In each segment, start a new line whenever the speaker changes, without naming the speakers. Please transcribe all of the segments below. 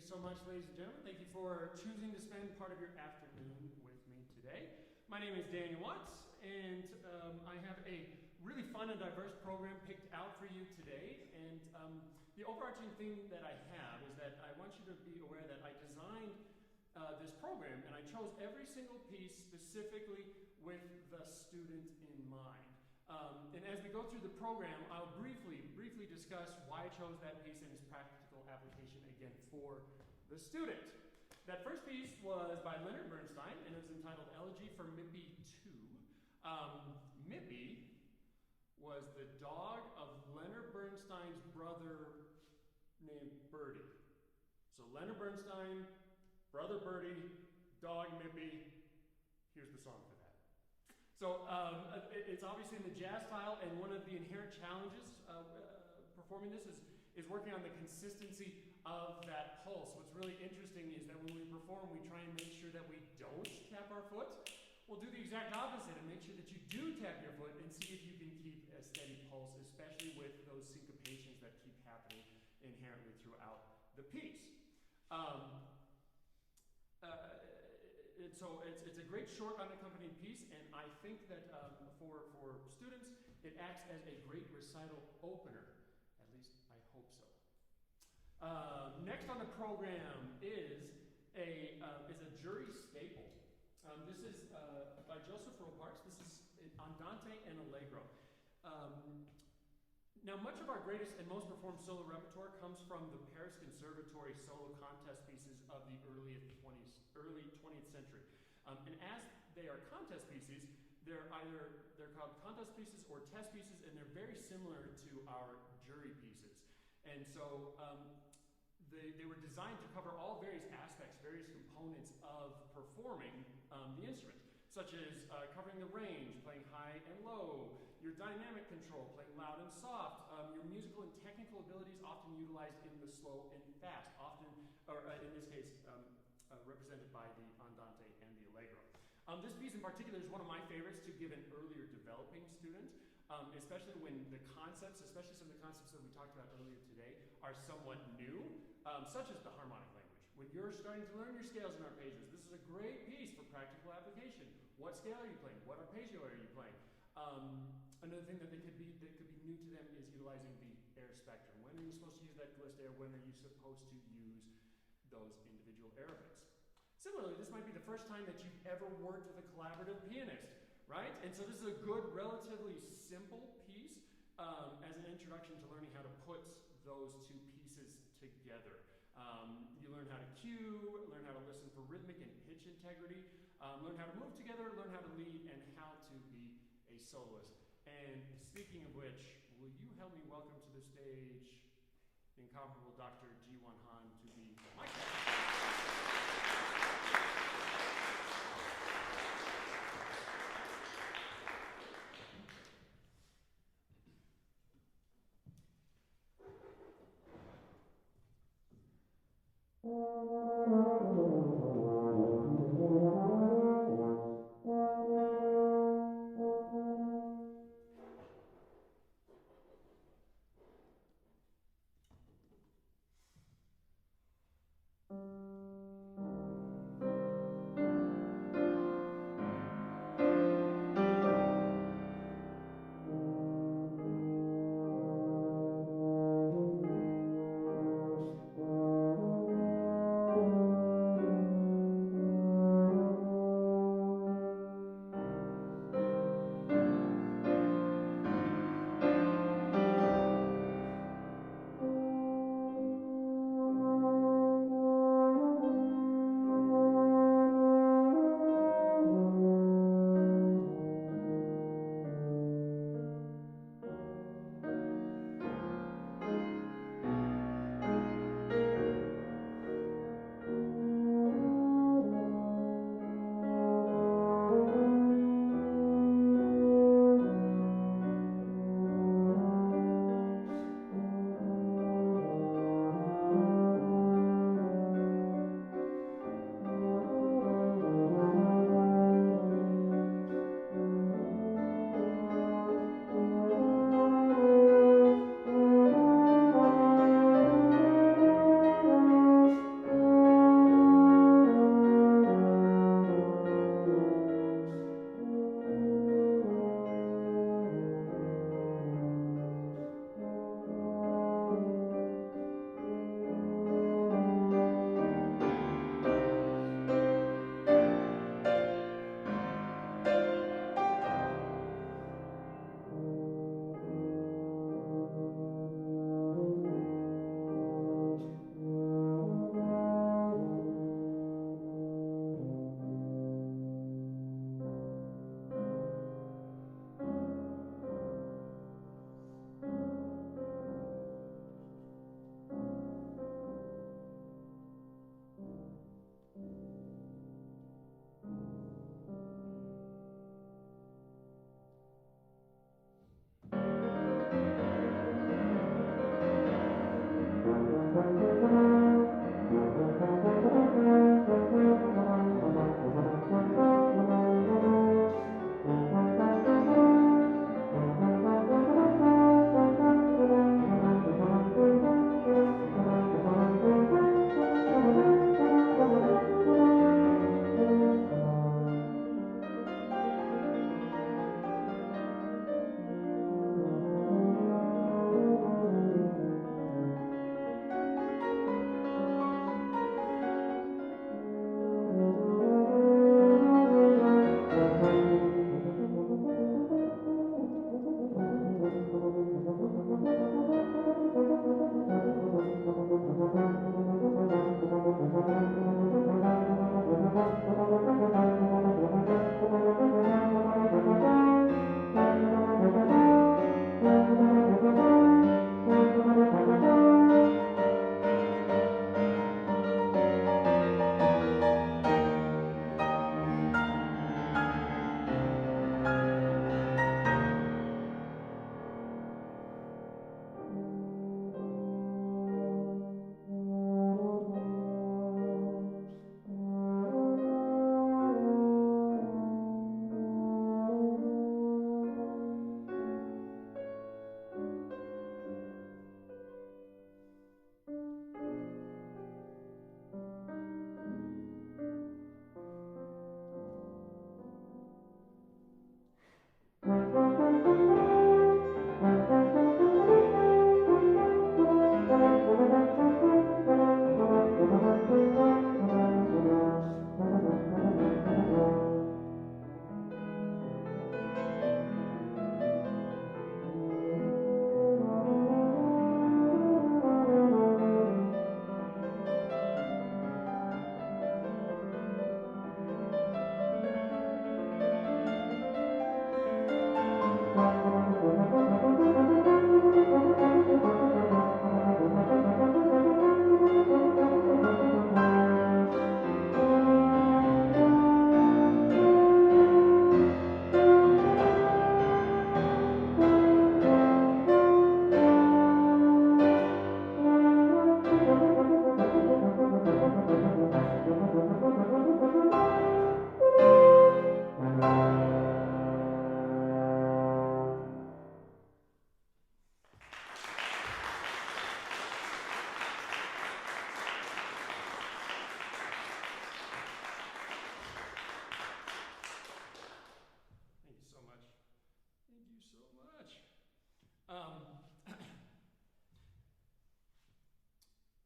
so much, ladies and gentlemen. Thank you for choosing to spend part of your afternoon with me today. My name is Daniel Watts, and I have a really fun and diverse program picked out for you today. And the overarching thing that I have is that I want you to be aware that I designed this program, and I chose every single piece specifically with the student in mind. And as we go through the program, I'll briefly discuss why I chose that piece and its practical application again for the student. That first piece was by Leonard Bernstein, and it was entitled Elegy for Mippy 2. Mippy was the dog of Leonard Bernstein's brother named Birdie. So Leonard Bernstein, brother Birdie, dog Mippy. Here's the song for that. So it's obviously in the jazz style, and one of the inherent challenges performing this is working on the consistency of that pulse. What's really interesting is that when we perform, we try and make sure that we don't tap our foot. We'll do the exact opposite and make sure that you do tap your foot and see if you can keep a steady pulse, especially with those syncopations that keep happening inherently throughout the piece. So it's a great short unaccompanied piece, and I think that for students, it acts as a great recital opener. At least I hope so. Next on the program is a jury staple. This is by Joseph Ropartz. This is Andante and Allegro. Now, much of our greatest and most performed solo repertoire comes from the Paris Conservatory solo contest pieces of the early 20th century. And as they are contest pieces, they're called contest pieces or test pieces, and they're very similar to our jury pieces. And so they were designed to cover all various aspects, various components of performing the instrument, such as covering the range, playing high and low, your dynamic control, playing loud and soft, your musical and technical abilities often utilized in the slow and fast, often, or in this case, represented by the Andante and the Allegro. This piece in particular is one of my favorites to give an earlier developing student, especially when the concepts, especially some of the concepts that we talked about earlier today, are somewhat new, such as the harmonic language. When you're starting to learn your scales and arpeggios, this is a great piece for practical application. What scale are you playing? What arpeggio are you playing? Another thing that could be new to them is utilizing the air spectrum. When are you supposed to use that glissed air? When are you supposed to use those individual air bits? Similarly, this might be the first time that you've ever worked with a collaborative pianist, right? And so this is a good, relatively simple piece as an introduction to learning how to put those two pieces together. You learn how to cue, learn how to listen for rhythmic and pitch integrity, learn how to move together, learn how to lead, and how to be a soloist. And speaking of which, will you help me welcome to the stage the incomparable Dr. Ji-Won Han to be my guest.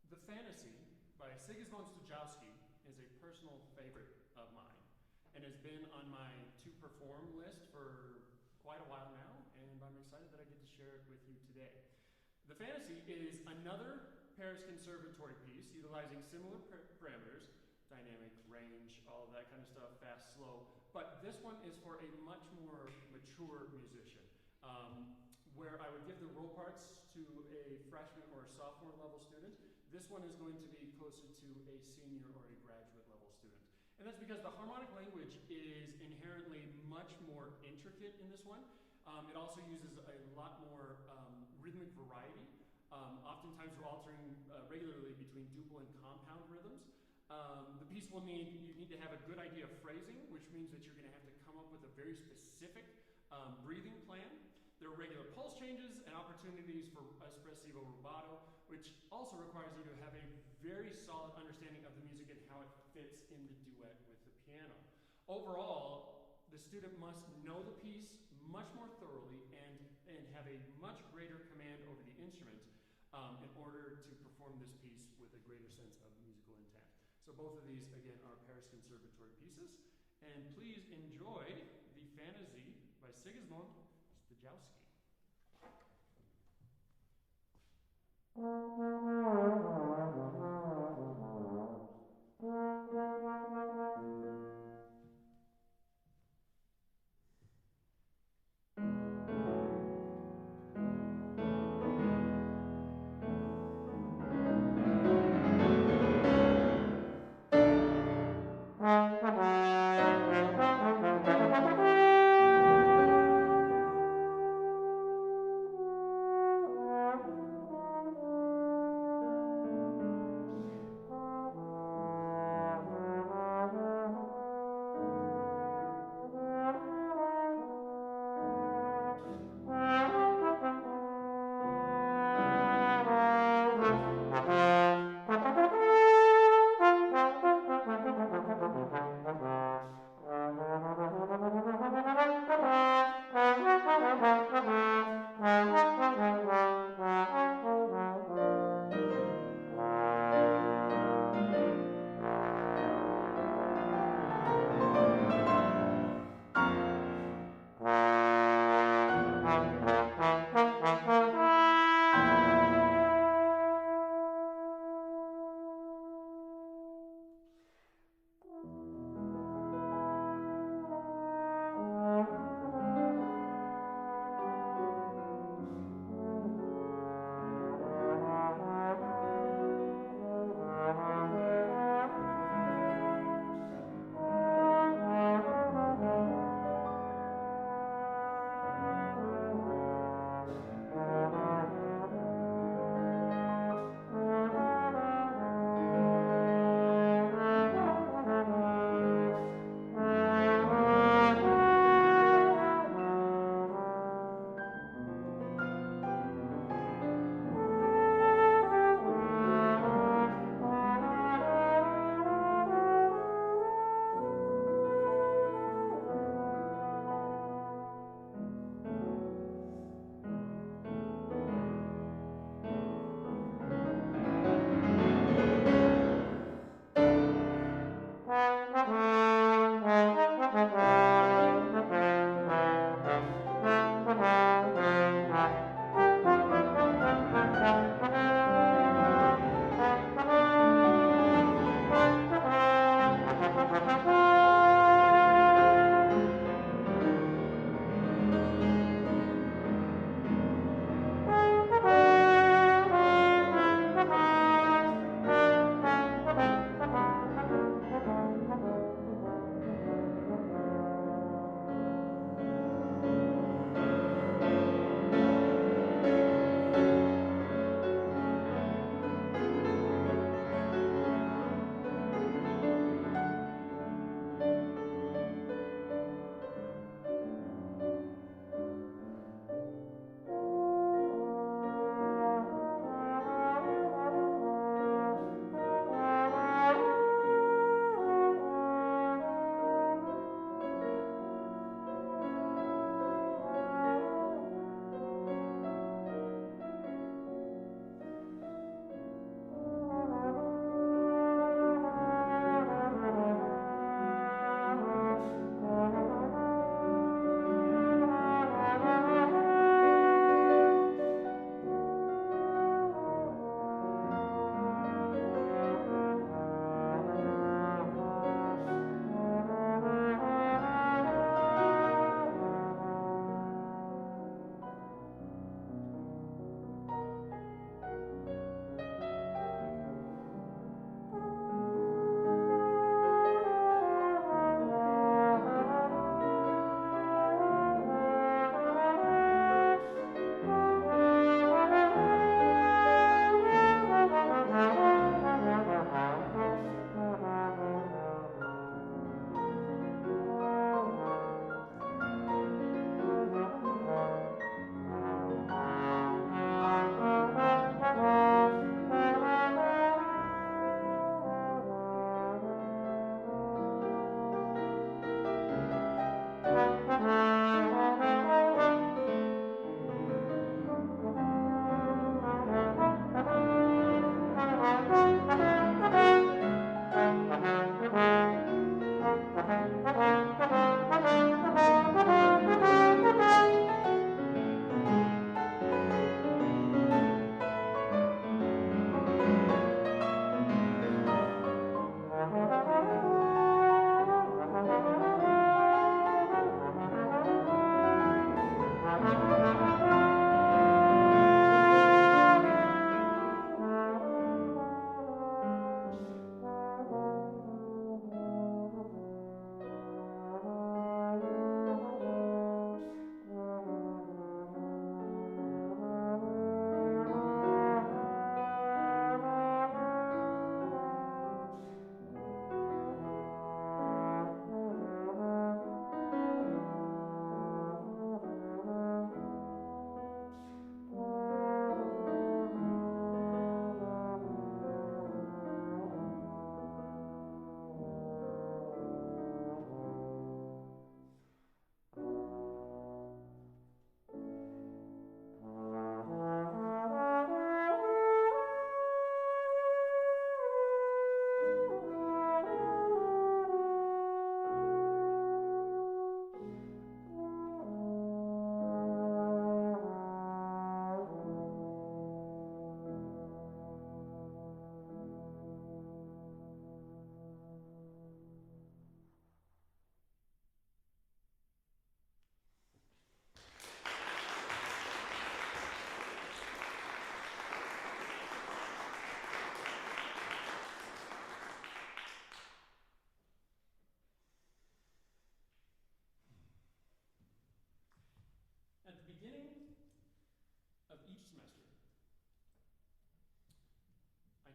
The Fantasy by Stojowski is a personal favorite of mine and has been on my to perform list for quite a while now, and I'm excited that I get to share it with you today. The Fantasy is another Paris Conservatory piece utilizing similar parameters, dynamic, range, all of that kind of stuff, fast, slow, but this one is for a much more mature musician. Where I would give the Ropartz to a freshman or a sophomore level student, this one is going to be closer to a senior or a graduate level student. And that's because the harmonic language is inherently much more intricate in this one. It also uses a lot more rhythmic variety. Oftentimes we're altering regularly between duple and compound rhythms. The piece you need to have a good idea of phrasing, which means that you're going to have to come up with a very specific breathing plan. There are regular pulse changes and opportunities for espressivo rubato, which also requires you to have a very solid understanding of the music and how it fits in the duet with the piano. Overall, the student must know the piece much more thoroughly and have a much greater command over the instrument in order to perform this piece with a greater sense of musical intent. So both of these, again, are Paris Conservatory pieces. And please enjoy The Fantasy by Sigismund Stojowski.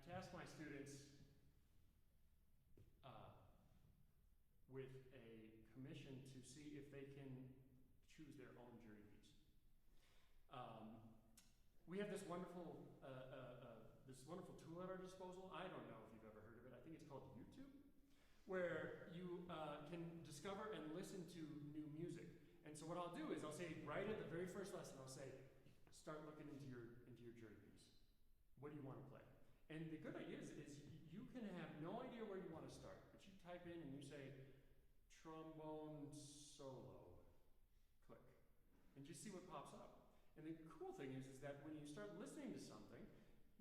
task my students with a commission to see if they can choose their own jury piece. We have this wonderful tool at our disposal. I don't know if you've ever heard of it. I think it's called YouTube, where you can discover and listen to new music. And so what I'll do is I'll say right at the very first lesson, I'll say, start looking into your jury piece. What do you want to play? And the good idea is you can have no idea where you want to start, but you type in and you say trombone solo, click, and just see what pops up. And the cool thing is that when you start listening to something,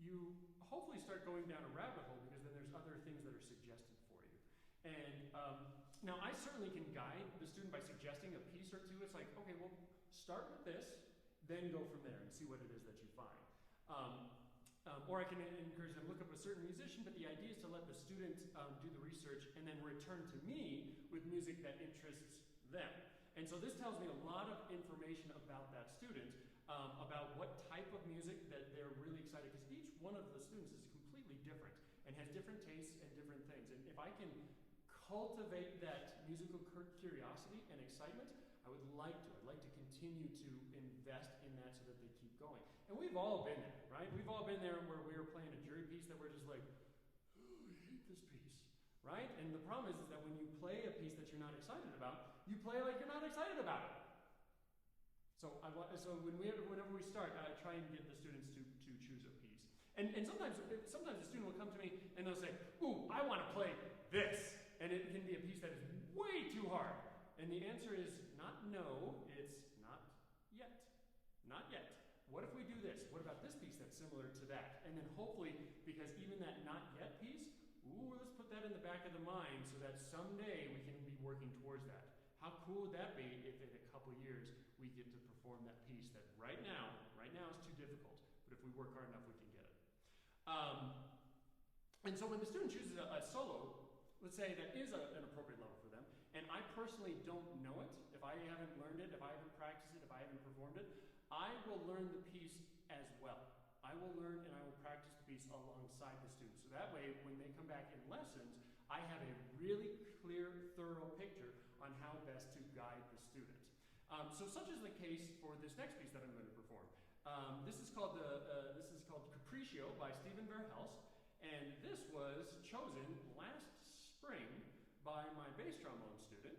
you hopefully start going down a rabbit hole because then there's other things that are suggested for you. And now I certainly can guide the student by suggesting a piece or two. It's like, okay, well, start with this, then go from there and see what it is that you find. Or I can encourage them to look up a certain musician, but the idea is to let the student do the research and then return to me with music that interests them. And so this tells me a lot of information about that student, about what type of music that they're really excited, because each one of the students is completely different and has different tastes and different things. And if I can cultivate that musical curiosity and excitement, I would like to. I'd like to continue to invest in that so that they keep going. And we've all been there, right? We've all been there where we were playing a jury piece that we're just like, oh, I hate this piece, right? And the problem is that when you play a piece that you're not excited about, you play like you're not excited about it. So whenever we start, I try and get the students to choose a piece. And sometimes a student will come to me and they'll say, ooh, I want to play this. And it can be a piece that is way too hard. And the answer is not no, it's not yet. Not yet. What if we do this? What about this piece that's similar to that? And then hopefully, because even that not yet piece, ooh, let's put that in the back of the mind so that someday we can be working towards that. How cool would that be if in a couple years we get to perform that piece that right now is too difficult, but if we work hard enough, we can get it. And so when the student chooses a solo, let's say that is an appropriate level for them, and I personally don't know it, if I haven't learned it, if I haven't practiced it, if I haven't performed it, I will learn the piece as well. I will learn and I will practice the piece alongside the student. So that way, when they come back in lessons, I have a really clear, thorough picture on how best to guide the student. So such is the case for this next piece that I'm going to perform. This is called Cappricio by Verhelst, and this was chosen last spring by my bass trombone student.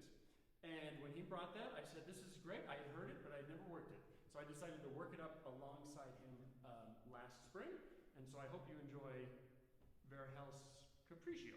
And when he brought that, I said, this is great. I had heard it, but I had never worked it. So I decided to work it up alongside him last spring. And so I hope you enjoy Verhelst's Cappricio.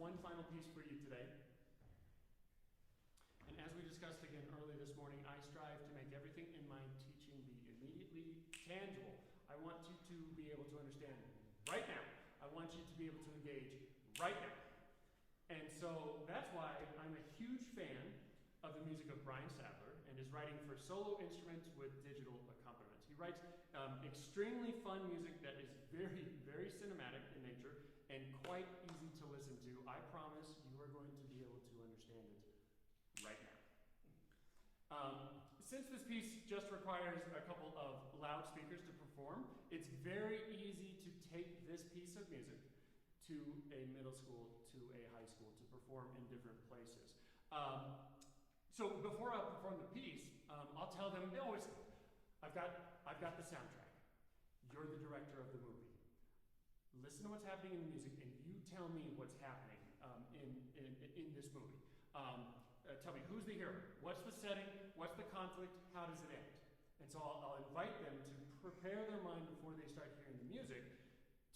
one final piece for you today. And as we discussed again early this morning, I strive to make everything in my teaching be immediately tangible. I want you to be able to understand right now. I want you to be able to engage right now. And so that's why I'm a huge fan of the music of Brian Sadler and his writing for solo instruments with digital accompaniments. He writes extremely fun music that is very, very cinematic in nature and quite easy to listen to. I promise you are going to be able to understand it right now. Since this piece just requires a couple of loudspeakers to perform, it's very easy to take this piece of music to a middle school, to a high school, to perform in different places. So before I perform the piece, I'll tell them, I've got the soundtrack. You're the director of the movie. Listen to what's happening in the music, and you tell me what's happening in this movie. Tell me, who's the hero? What's the setting? What's the conflict? How does it end? And so I'll invite them to prepare their mind before they start hearing the music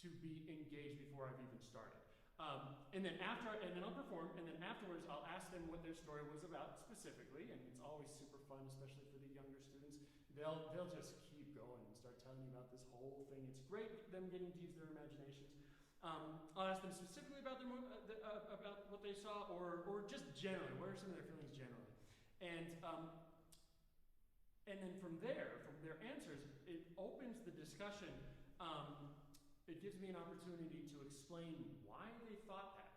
to be engaged before I've even started. And then I'll perform, and then afterwards I'll ask them what their story was about specifically, and it's always super fun, especially for the younger students. They'll just keep going and start telling me about this whole thing. It's great them getting to use their imaginations. I'll ask them specifically about about what they saw, or just generally, what are some of their feelings generally, and then from their answers, it opens the discussion. It gives me an opportunity to explain why they thought that,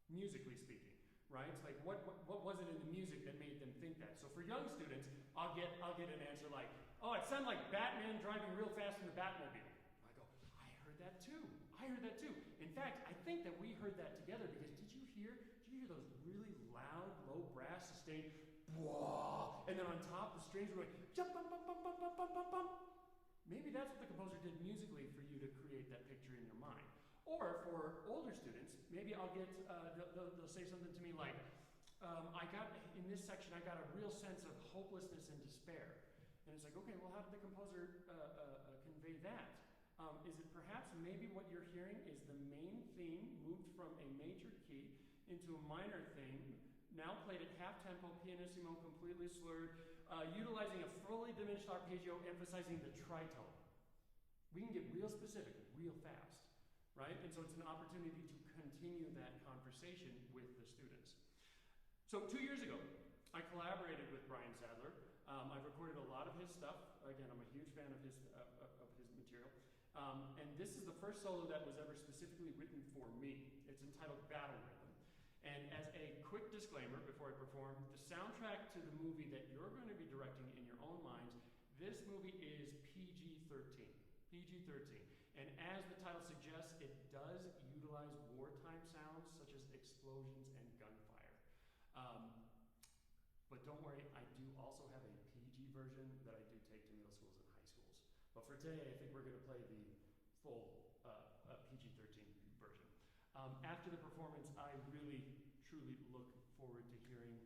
musically speaking, right? It's like what was it in the music that made them think that? So for young students, I'll get an answer like, oh, it sounded like Batman driving real fast in the Batmobile. I go, I heard that too. In fact, I think that we heard that together because did you hear those really loud, low brass sustained, wah, and then on top the strings were going, jump, bum, bum, bum, bum, bum, bum, bum, bum. Maybe that's what the composer did musically for you to create that picture in your mind. Or for older students, maybe I'll get, they'll say something to me like, in this section, I got a real sense of hopelessness and despair. And it's like, okay, well, how did the composer convey that? Is it perhaps maybe what you're hearing is the main theme moved from a major key into a minor theme, now played at half tempo, pianissimo, completely slurred, utilizing a fully diminished arpeggio, emphasizing the tritone. We can get real specific, real fast, right? And so it's an opportunity to continue that conversation with the students. So 2 years ago, I collaborated with Brian Sadler. I've recorded a lot of his stuff. Again, I'm a huge fan of his material. And this is the first solo that was ever specifically written for me. It's entitled Battle Rhythm. And as a quick disclaimer before I perform, the soundtrack to the movie that you're going to be directing in your own minds, this movie is PG-13. PG-13. And as the title suggests, it does utilize wartime sounds such as explosions and gunfire. But don't worry, I do also have a PG version that I do take to middle schools and high schools. But for today, I think we're going to play the full PG-13 version. After the performance, I really, truly look forward to hearing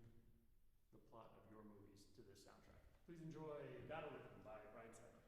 the plot of your movies to this soundtrack. Please enjoy Battle Rhythm by Brian Sadler.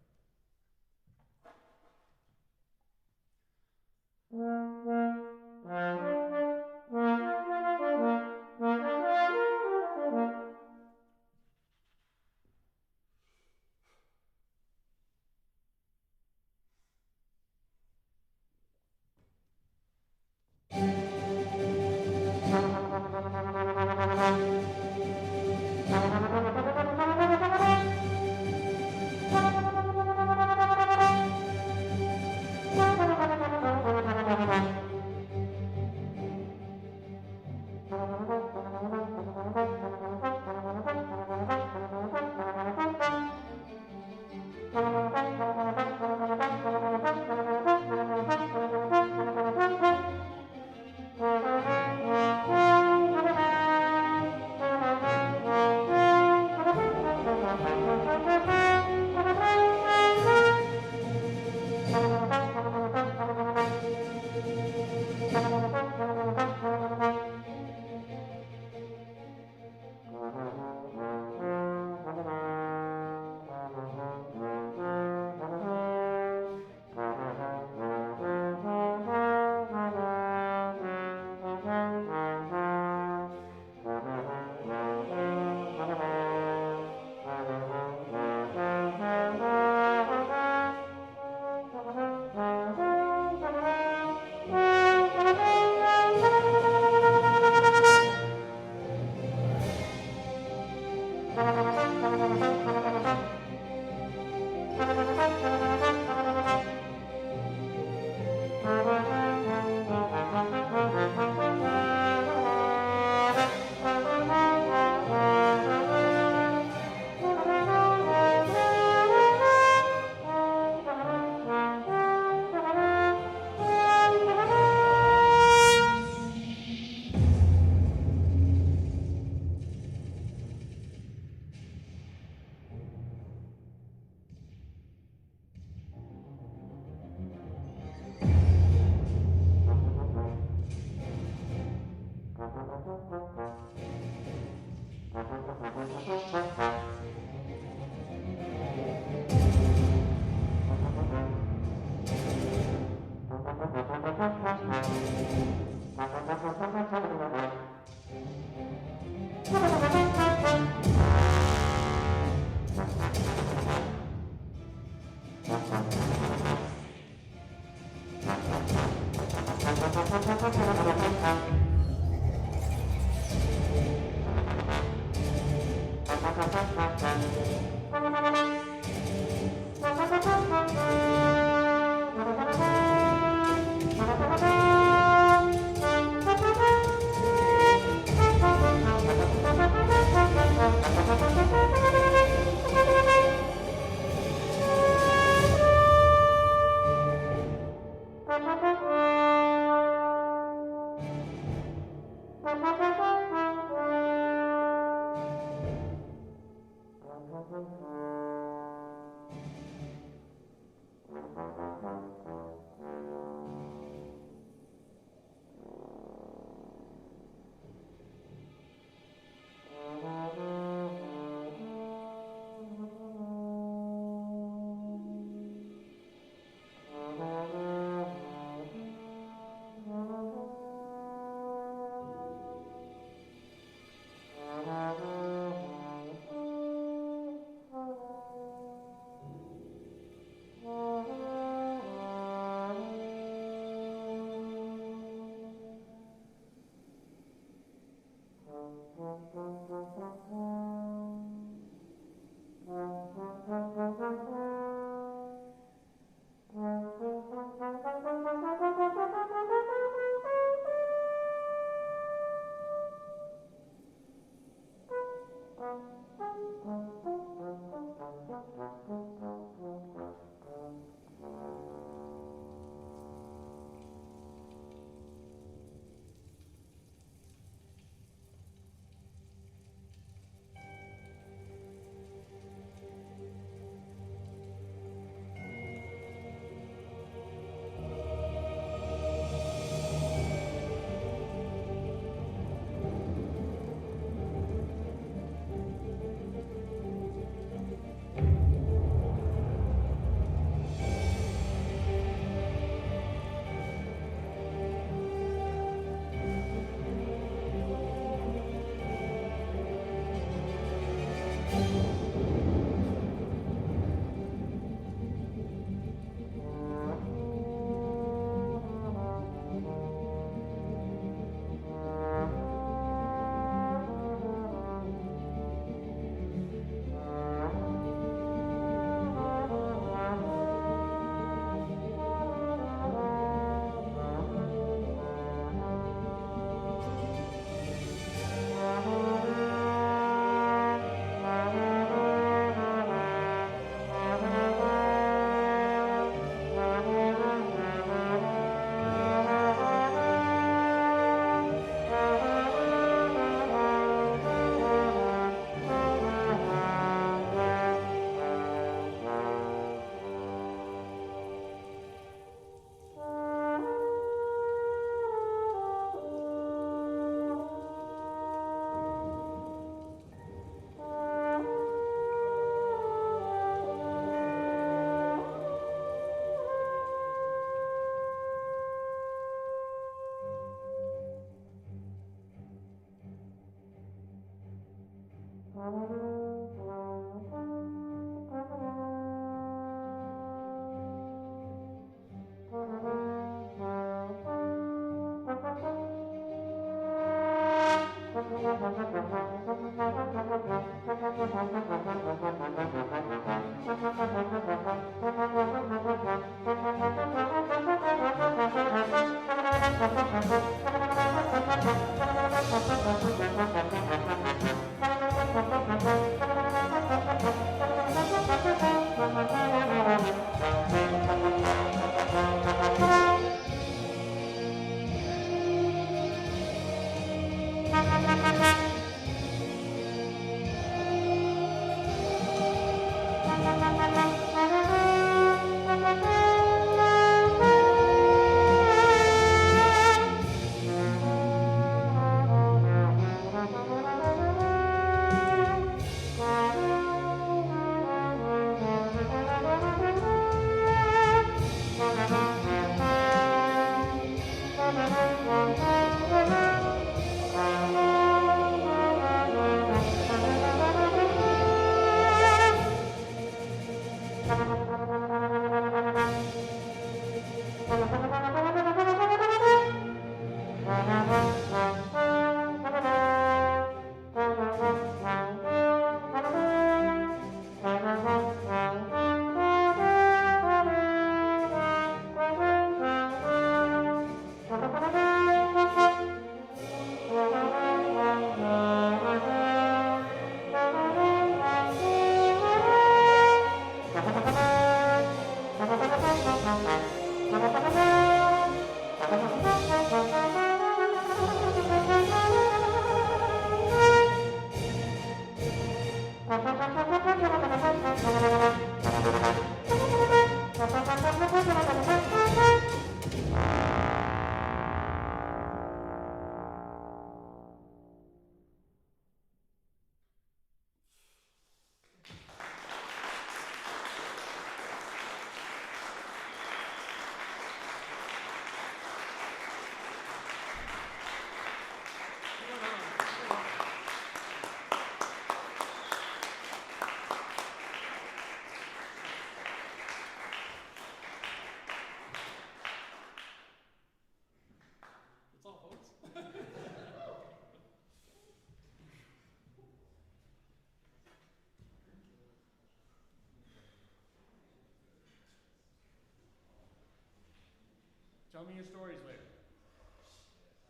Tell me your stories later.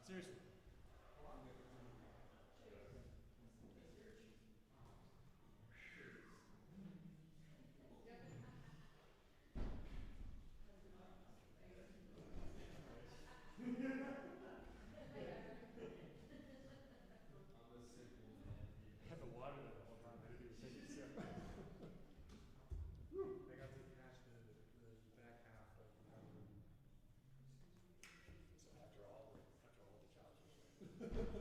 Seriously. I had the water there the whole time. I didn't even take a sip.
I got to catch the back half of
So after all the chops were